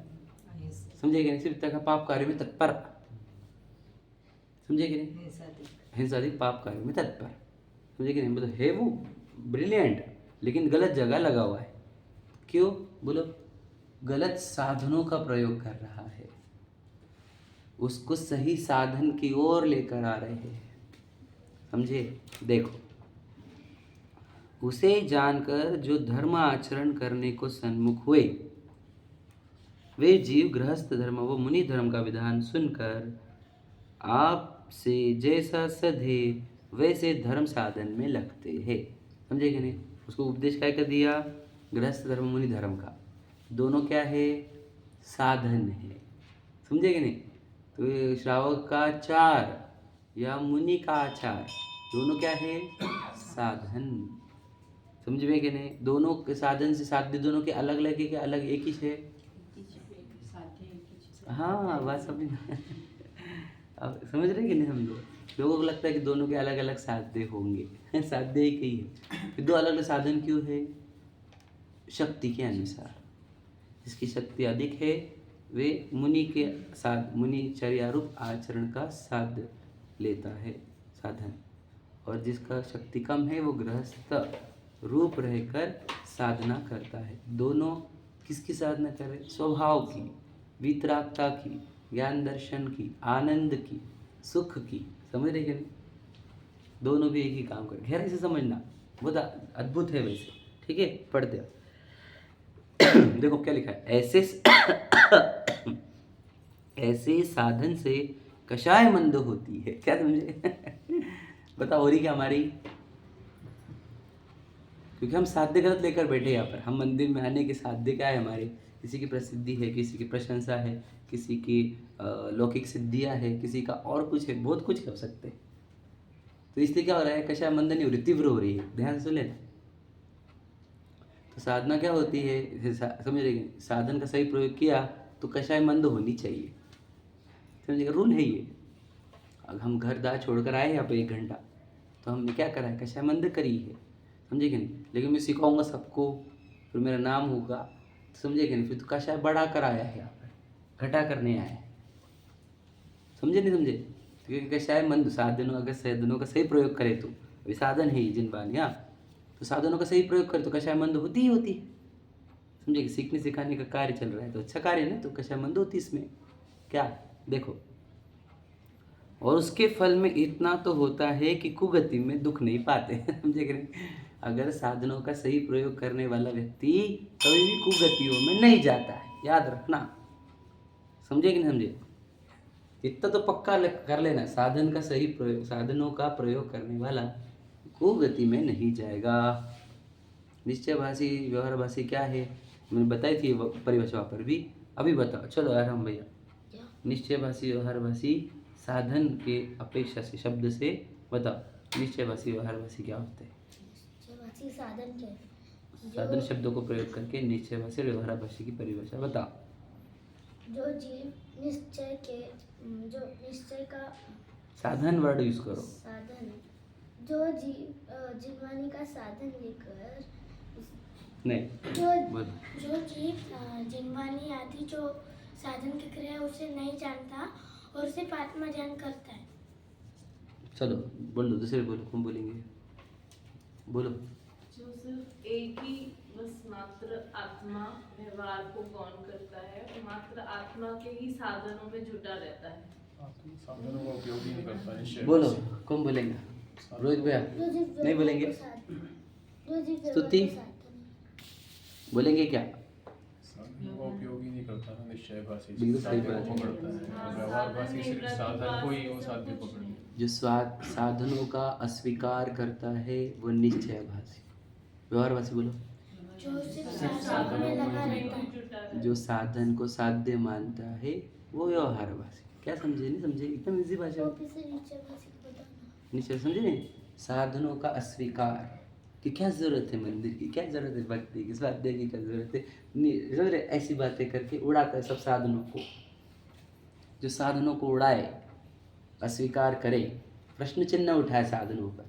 समझे कि नहीं? सिर्फ तक पाप कार्य में तत्पर। समझे कि नहीं? हिंसादि पाप कार्य में तत्पर। समझे कि नहीं? मतलब है वो ब्रिलियंट लेकिन गलत जगह लगा हुआ है। क्यों बोलो? गलत साधनों का प्रयोग कर रहा है, उसको सही साधन की ओर लेकर आ रहे हैं। समझे? देखो, उसे जानकर जो धर्म आचरण करने को सन्मुख हुए, वे जीव गृहस्थ धर्म व मुनि धर्म का विधान सुनकर आपसे जैसा सधे वैसे धर्म साधन में लगते हैं। समझे कि नहीं? उसको उपदेश क्या कर दिया? गृहस्थ धर्म मुनि धर्म का, दोनों क्या है? साधन है। समझे कि नहीं? तो ये श्रावक का आचार या मुनि का आचार, दोनों क्या है? साधन। समझ में कि नहीं? दोनों के साधन से साध्य दोनों के अलग अलग है कि अलग एक ही है? हाँ, बात समझ अब समझ रहे कि नहीं? हम लोगों को लगता है कि दोनों के अलग अलग साध्य होंगे। साध्य एक ही है। फिर दो अलग अलग साधन क्यों है? शक्ति के अनुसार। जिसकी शक्ति अधिक है वे मुनिचर्यारूप आचरण का साध लेता है साधन, और जिसका शक्ति कम है वो गृहस्थ रूप रहकर साधना करता है। दोनों किसकी साधना कर रहे? स्वभाव की, वितरागता की, ज्ञान दर्शन की, आनंद की, सुख की। समझ रहे कि नहीं? दोनों भी एक ही काम कर। गहराई से समझना, बहुत अद्भुत है वैसे। ठीक है, पढ़ दिया। देखो क्या लिखा है, ऐसे साधन से कषाय मंद होती है। क्या समझे? बताओ हो रही क्या हमारी? क्योंकि हम साध्य गलत लेकर बैठे यहाँ पर। हम मंदिर में आने के साध्य क्या है हमारे? किसी की प्रसिद्धि है, किसी की प्रशंसा है, किसी की लौकिक सिद्धियाँ है, किसी का और कुछ है, बहुत कुछ हो सकते हैं। तो इसलिए क्या हो रहा है, कषाय मंद नहीं हो रही, तीव्र हो रही है। ध्यान से सुन लेना। तो साधना क्या होती है, समझ रहे? साधन का सही प्रयोग किया तो कषाय मंद होनी चाहिए। समझिएगा, रूल है ये। अब हम घर दार छोड़कर आए यहाँ पे 1 घंटा, तो हमने क्या करा है, कषाय मंद करी है। समझे कि नहीं? लेकिन मैं सिखाऊंगा सबको, फिर मेरा नाम होगा, तो समझे कि नहीं? फिर तो कषाय बढ़ा कर आया है यहाँ पर, घटा करने आया है। समझे नहीं समझे? क्योंकि कषाय मंद साधनों, अगर साधनों का सही प्रयोग करे तो, अभी साधन है जिनवानी, हाँ, तो साधनों का सही प्रयोग करे तो कषाय मंद होती ही होती है। समझे कि सीखने सिखाने का कार्य चल रहा है तो अच्छा कार्य है ना, तो कषाय मंद होती इसमें क्या, देखो। और उसके फल में इतना तो होता है कि कुगति में दुख नहीं पाते। समझे कि नहीं? अगर साधनों का सही प्रयोग करने वाला व्यक्ति कभी भी कुगतियों में नहीं जाता है, याद रखना। समझे कि नहीं समझे? इतना तो पक्का कर लेना, साधन का सही प्रयोग, साधनों का प्रयोग करने वाला कुगति में नहीं जाएगा। निश्चयभाषी व्यवहारभाषी क्या है, मैंने बताई थी परिभाषा पर भी। अभी बताओ, चलो आराम भैया। निश्चयभाषी व्यवहारभाषी साधन के अपेक्षा से, शब्द से बताओ, निश्चयभाषी व्यवहारभाषी क्या होते हैं? निश्चयभाषी साधन क्या है? साधन शब्दों को प्रयोग करके निश्चयभाषी और व्यवहारभाषी की परिभाषा बताओ। जो जीव निश्चय के, जो निश्चय का साधन वर्ड यूज करो। साधन, जो जीववाणी का साधन लेकर नहीं, जो जीव जीववाणी आदि जो साधन की क्रिया उसे नहीं जानता और सिर्फ आत्मा ज्ञान करता है। चलो बोलो, दूसरे बोलो, कौन बोलेंगे? बोलो। जो सिर्फ एक ही बस मात्र आत्मा व्यवहार को कौन करता है, मात्र आत्मा के ही साधनों में जुटा रहता है। साधनों का उपयोग ही नहीं करता है। बोलो, कौन बोलेगा? रोहित भैया नहीं बोलेंगे? स्तुति बोलेंगे क्या? साधनों का उपयोग ही नहीं करता ना निश्चयभाषी, बिल्कुल सही साध्य बात को है। पकड़ता है। व्यवहारभाषी सिर्फ साधन को ही वो साध्य पकड़ लिया। जो साधनों का अस्वीकार करता है वो निश्चयभाषी। व्यवहारभाषी बोलो। जो सिर्फ साधन में लगा रहता है। जो साधन को साध्य मानता है वो व्यवहारभाषी। क्या समझे? नहीं समझे? एकदम इजी भाषा में। निश्चयभाषी को बताना। निश्चय समझे नहीं? साधनों का अस्वीकार कि क्या जरूरत है मंदिर की, क्या जरूरत है भक्ति की, स्वाध्याय की क्या जरूरत है, समझ रहे? ऐसी बातें करके उड़ाता है सब साधनों को। जो साधनों को उड़ाए, अस्वीकार करे, प्रश्न चिन्ह उठाए साधनों पर,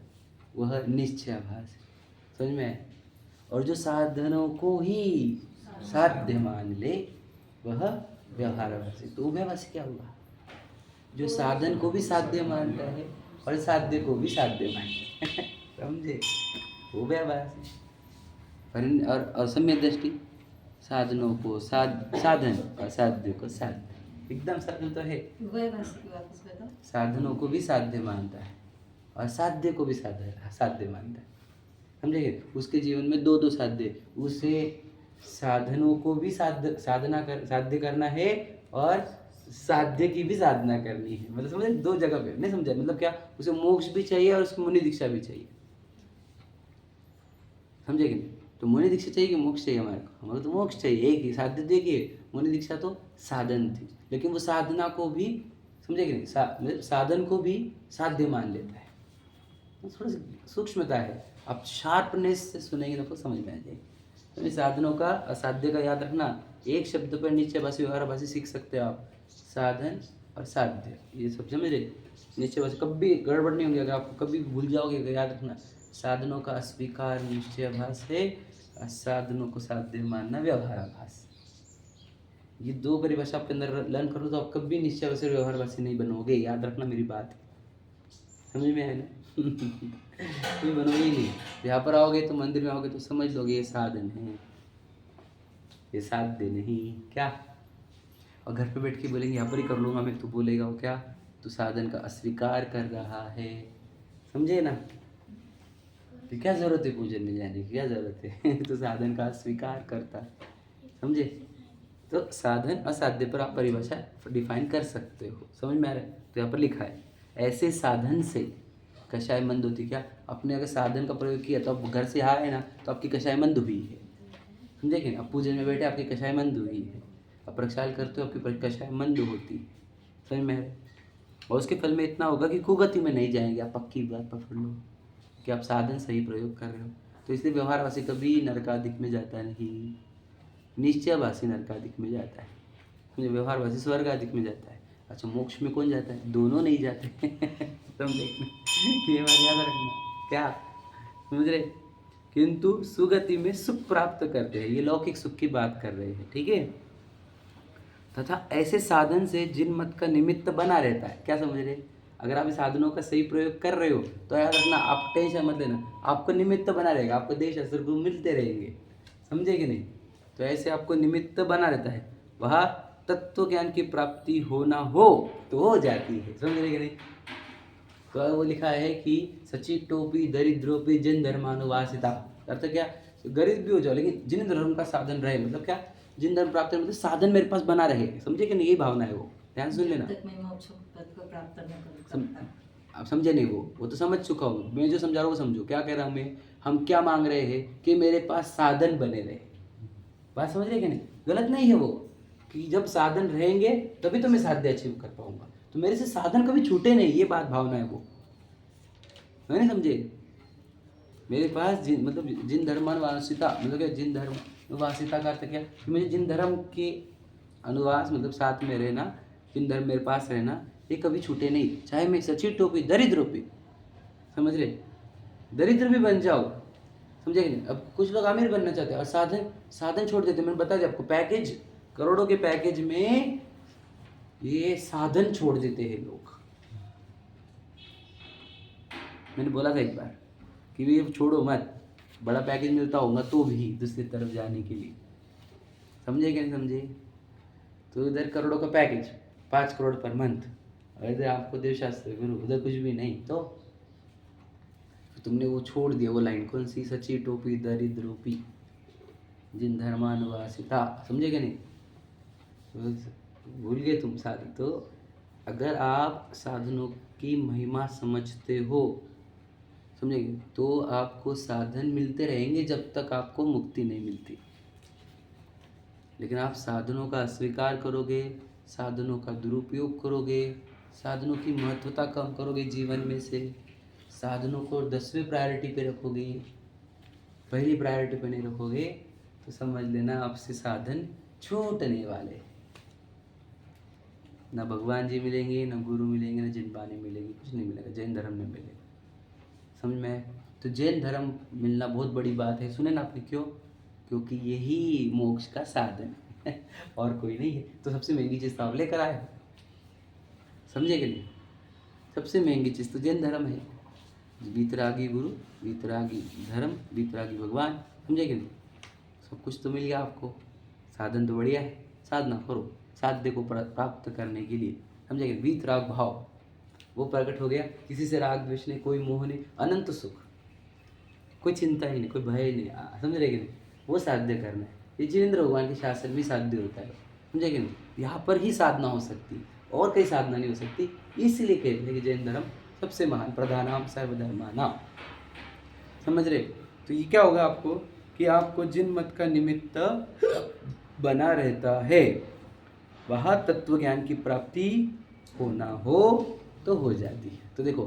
वह निश्चयभाषी। समझ में आया? और जो साधनों को ही साध्य मान ले वह व्यवहारभाषी। तो व्यवहारभाषी क्या हुआ? जो साधन को भी साध्य मानता है और साध्य को भी साध्य मानता है। समझे? वो व्यवहारभाषी। और सम्य दृष्टि, साधनों को साधन और साध्य को साध्य। एकदम साधन तो है। व्यवहारभाषी की वापस बताओ। साधनों को भी साध्य मानता है और साध्य को भी साध्य मानता है। समझे? उसके जीवन में दो साध्य, उसे साधनों को भी साध्य करना है और साध्य की भी साधना करनी है। मतलब समझे? 2 जगह पे। नहीं समझा? मतलब क्या, उसे मोक्ष भी चाहिए और उसको मुनि दीक्षा भी चाहिए। समझे कि नहीं? तो मुनि दीक्षा चाहिए कि मोक्ष चाहिए? हमारे को तो मोक्ष चाहिए। एक ही साध्य तो एक ही है, मुनि दीक्षा तो साधन थी, लेकिन वो साधना को भी, समझे कि नहीं, साधन को भी साध्य मान लेता है। तो थोड़ी सी सूक्ष्मता है। आप शार्पनेस से सुनेंगे तो आपको समझ में आ जाएगी। तो साधनों का असाध्य का याद रखना। एक शब्द पर निश्चयभाषी व्यवहारभाषी सीख सकते हो आप, साधन और साध्य, ये सब समझ रहे? निश्चयभाषी कभी गड़बड़ नहीं होगी। अगर आप कभी भूल जाओगे तो याद रखना, साधनों का अस्वीकार निश्चयभाष है, साधनों को साध्य मानना व्यवहाराभास। ये 2 परिभाषा आपके अंदर लर्न करो तो आप कभी निश्चयभाषी व्यवहारभाषी नहीं बनोगे। याद रखना मेरी बात, समझ में आया ना? कोई बनोगे ही नहीं। यहाँ पर आओगे तो, मंदिर में आओगे तो समझ लोगे ये साधन है, ये साध्य नहीं। क्या? और घर पे बैठ के बोलेंगे यहाँ पर ही कर लूँगा मैं, तो बोलेगा वो क्या, तो साधन का अस्वीकार कर रहा है। समझे ना? तो क्या जरूरत है पूजन में जाने की, क्या जरूरत है तो साधन का स्वीकार करता है, समझे। तो साधन असाध्य पर आप परिभाषा डिफाइन कर सकते हो, समझ में आ रहा है। तो यहाँ पर लिखा है ऐसे साधन से कषाय मंद होती। क्या अपने अगर साधन का प्रयोग किया तो आप घर से आए ना तो आपकी कषाय मंद हुई है, समझे कि आप पूजन में बैठे आपकी कषाय मंद हुई है, आप प्रक्षाल करते हो आपकी कषाय मंद होती है, समझ में आ रहा है। और उसके फल में इतना होगा कि कुगति में नहीं जाएंगे आप, पक्की बात पकड़ लो कि आप साधन सही प्रयोग कर रहे हो। तो इसलिए व्यवहारवासी कभी नरकादिक में जाता नहीं, निश्चयवासी नरकादिक में जाता है, समझे। व्यवहारवासी स्वर्ग आदिक में जाता है। अच्छा मोक्ष में कौन जाता है? दोनों नहीं जाते तुम देखना, ये बात याद रखना, क्या समझ रहे। किंतु सुगति में सुख प्राप्त करते हैं, ये लौकिक सुख की बात कर रहे हैं, ठीक है। तथा ऐसे साधन से जिन मत का निमित्त बना रहता है, क्या समझ रहे। अगर आप इस साधनों का सही प्रयोग कर रहे हो तो याद रखना, आप टेंशन मत लेना, आपको निमित्त बना रहेगा, आपको देश असर को मिलते रहेंगे, समझे कि नहीं। तो ऐसे आपको निमित्त बना रहता है, वह तत्व ज्ञान की प्राप्ति हो ना हो तो हो जाती है, समझ रहे कि नहीं। तो वो लिखा है कि सची टोपी दरिद्रोपी जिन धर्मानुवासिता, अर्थ क्या, गरीब भी हो जाओ लेकिन जिन धर्म का साधन रहे, मतलब क्या, जिन धर्म प्राप्त मतलब साधन मेरे पास बना रहे, समझे कि नहीं, यही भावना है। वो ध्यान सुन लेना, तक मैं मोक्ष पद को प्राप्त करने को आप समझे नहीं, वो तो समझ चुका हूँ मैं, जो समझा रहा हूँ वो समझो। क्या कह रहा हूँ मैं, हम क्या मांग रहे हैं कि मेरे पास साधन बने रहे, बात समझ रहे कि नहीं। गलत नहीं है वो, कि जब साधन रहेंगे तभी तो मैं साध्य अचीव कर पाऊंगा, तो मेरे से साधन कभी छूटे नहीं, ये बात भावना है वो, है ना, समझे। मेरे पास मतलब जिन धर्मानुवासिता, मतलब क्या, जिन धर्मानुवासिता का अर्थ क्या, कि मुझे जिन धर्म के अनुवास मतलब साथ में रहना, जिन धर्म मेरे पास रहना, ये कभी छूटे नहीं, चाहे मैं सची टोपी दरिद्रोपी, समझ रहे, दरिद्र भी बन जाओ, समझे कि नहीं। अब कुछ लोग अमीर बनना चाहते हैं और साधन छोड़ देते हैं। मैंने बता दिया आपको, पैकेज करोड़ों के पैकेज में ये साधन छोड़ देते हैं लोग। मैंने बोला था एक बार कि ये छोड़ो मत, बड़ा पैकेज मिलता होगा तो भी दूसरी तरफ जाने के लिए, समझे कि नहीं समझे। तो इधर करोड़ों का पैकेज 5 करोड़ पर मंथ, और इधर आपको देवशास्त्र गुरु, उधर कुछ भी नहीं, तो तुमने वो छोड़ दिया, वो लाइन कौन सी, सची टोपी दरिद्रोपी जिन धर्मानुवासिता, समझे कि नहीं, भूल गए तुम साधन। तो अगर आप साधनों की महिमा समझते हो, समझेंगे, तो आपको साधन मिलते रहेंगे जब तक आपको मुक्ति नहीं मिलती। लेकिन आप साधनों का अस्वीकार करोगे, साधनों का दुरुपयोग करोगे, साधनों की महत्वता कम करोगे जीवन में से, साधनों को 10वें प्रायोरिटी पे रखोगे, पहली प्रायोरिटी पे नहीं रखोगे, तो समझ लेना आपसे साधन छूटने वाले। ना भगवान जी मिलेंगे, ना गुरु मिलेंगे, ना जिनपानी मिलेगी, कुछ नहीं मिलेगा, जैन धर्म नहीं मिलेगा, समझ में। तो जैन धर्म मिलना बहुत बड़ी बात है, सुने ना आपने, क्यों, क्योंकि यही मोक्ष का साधन है और कोई नहीं है। तो सबसे महंगी चीज़ तो आप लेकर आए हो, समझे कि नहीं। सबसे महंगी चीज़ तो जैन धर्म है, वीतरागी गुरु, वीतरागी धर्म, वीतरागी भगवान, समझे कि नहीं। सब कुछ तो मिल गया आपको, साधन तो बढ़िया है, साधना करो साध्य को प्राप्त करने के लिए, समझे कि वीतराग भाव वो प्रकट हो गया, किसी से राग द्वेष नहीं, कोई मोह नहीं, अनंत सुख, कोई चिंता ही नहीं, कोई भय नहीं, समझ रहे कि नहीं, वो साध्य करना है। ये जिनेंद्र भगवान के शासन में साध्य होता है, समझे कि नहीं। यहाँ पर ही साधना हो सकती है, और कहीं साधना नहीं हो सकती। इसलिए कहते हैं कि जैन धर्म सबसे महान, प्रधानाम सर्वधर्मानाम, समझ रहे। तो ये क्या होगा आपको, कि आपको जिन मत का निमित्त बना रहता है, वह तत्व ज्ञान की प्राप्ति होना हो तो हो जाती है। तो देखो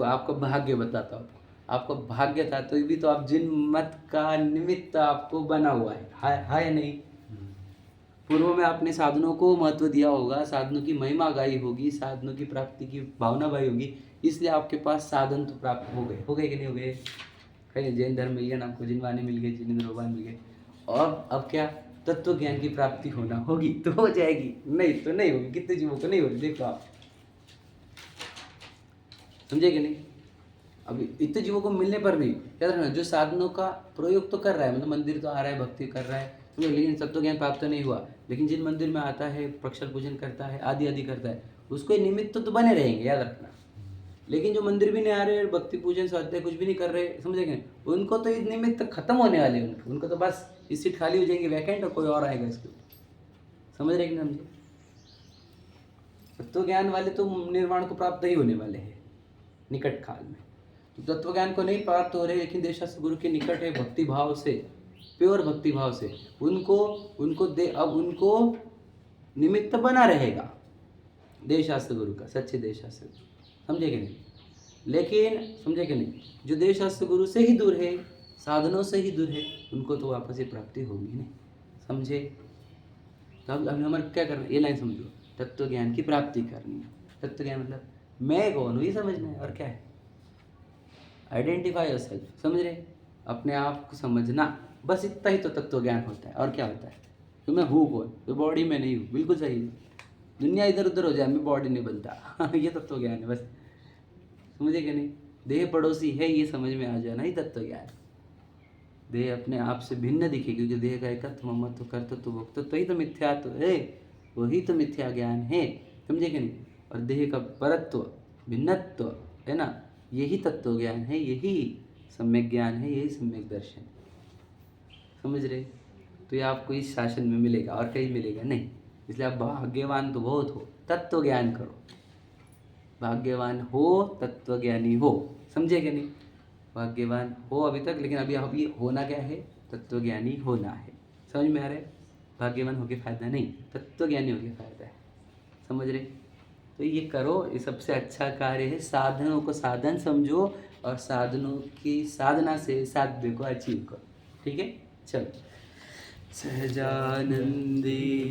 आपका भाग्य बताता हूँ आपको भाग्य था तो भी तो आप जिन मत का निमित्त आपको बना हुआ है नहीं। पूर्व में आपने साधनों को महत्व दिया होगा, साधनों की महिमा गाई होगी, साधनों की प्राप्ति की भावना गाई होगी, इसलिए आपके पास साधन तो प्राप्त हो गए कि नहीं हो गए। कहीं जैन धर्म मिल गया ना आपको, जिनवानी मिल गए, जिनेंद्र भगवान मिल गए, और अब क्या, तत्व ज्ञान की प्राप्ति होना होगी तो हो जाएगी, नहीं तो नहीं होगी। कितने जीवों को नहीं होगी, देखो आप, समझे कि नहीं। अभी इतने जीवों को मिलने पर भी याद रखना, जो साधनों का प्रयोग तो कर रहा है, मतलब मंदिर तो आ रहा है, भक्ति कर रहा है, लेकिन तत्व ज्ञान प्राप्त नहीं हुआ, लेकिन जिन मंदिर में आता है, प्रक्षर पूजन करता है, आदि आदि करता है, उसको निमित्त तो बने रहेंगे, याद रखना। लेकिन जो मंदिर भी नहीं आ रहे, भक्ति पूजन स्वाध्याय कुछ भी नहीं कर रहे, समझेंगे, उनको तो ये निमित्त खत्म होने वाले हैं। उनको तो बस इस सीट खाली हो जाएगी वैकेंट और कोई और आएगा इसके ऊपर, समझ रहे कि नहीं समझे। तत्व ज्ञान वाले तो निर्वाण को प्राप्त ही होने वाले हैं निकट काल में। तो तत्व ज्ञान को नहीं प्राप्त हो रहे, लेकिन देवशास्त्र गुरु के निकट है, भक्ति भाव से, प्योर भक्ति भाव से अब उनको निमित्त बना रहेगा देवशास्त्र गुरु का, सच्चे देवशास्त्र गुरु, समझे कि नहीं। लेकिन समझे कि नहीं, जो देवशास्त्र गुरु से ही दूर है, साधनों से ही दूर है, उनको तो वापस ही प्राप्ति होगी नहीं, समझे। तो अब हमारे क्या करना है, ये लाइन समझो, तत्व ज्ञान की प्राप्ति करनी है। तत्व ज्ञान मतलब मैं कौन हूँ ये समझना है, और क्या है, आइडेंटिफाई योरसेल्फ, समझ रहे, अपने आप को समझना, बस इतना ही तो तत्व ज्ञान होता है। और क्या होता है कि मैं हूँ कौन, तो बॉडी में नहीं हूँ, बिल्कुल सही है। दुनिया इधर उधर हो जाए, मैं बॉडी नहीं बनता ये तत्व ज्ञान है, बस समझे कि नहीं। देह पड़ोसी है, ये समझ में आ जाना ही तत्व ज्ञान। देह अपने आप से भिन्न दिखे, क्योंकि देह का एकत्व, ममत्व, कर्तृत्व, भोक्तृत्व ही तो मिथ्यात्व है, वही तो मिथ्या ज्ञान है, समझे कि नहीं। और देह का परत्व, भिन्नत्व है ना, यही तत्व ज्ञान है, यही सम्यक ज्ञान है, यही सम्यक दर्शन, समझ रहे। तो ये आपको इस शासन में मिलेगा और कहीं मिलेगा नहीं। इसलिए आप भाग्यवान तो बहुत हो, तत्व ज्ञान करो, भाग्यवान हो, तत्व ज्ञानी हो, समझे कि नहीं। भाग्यवान हो अभी तक, लेकिन अभी होना क्या है, तत्व ज्ञानी होना है, समझ में आ रहा है। भाग्यवान होके फायदा नहीं, तत्व ज्ञानी होके फायदा है, समझ रहे। तो ये करो, ये सबसे अच्छा कार्य है। साधनों को साधन समझो और साधनों की साधना से साध्य को अचीव करो, ठीक है। चलो, सहजानंदी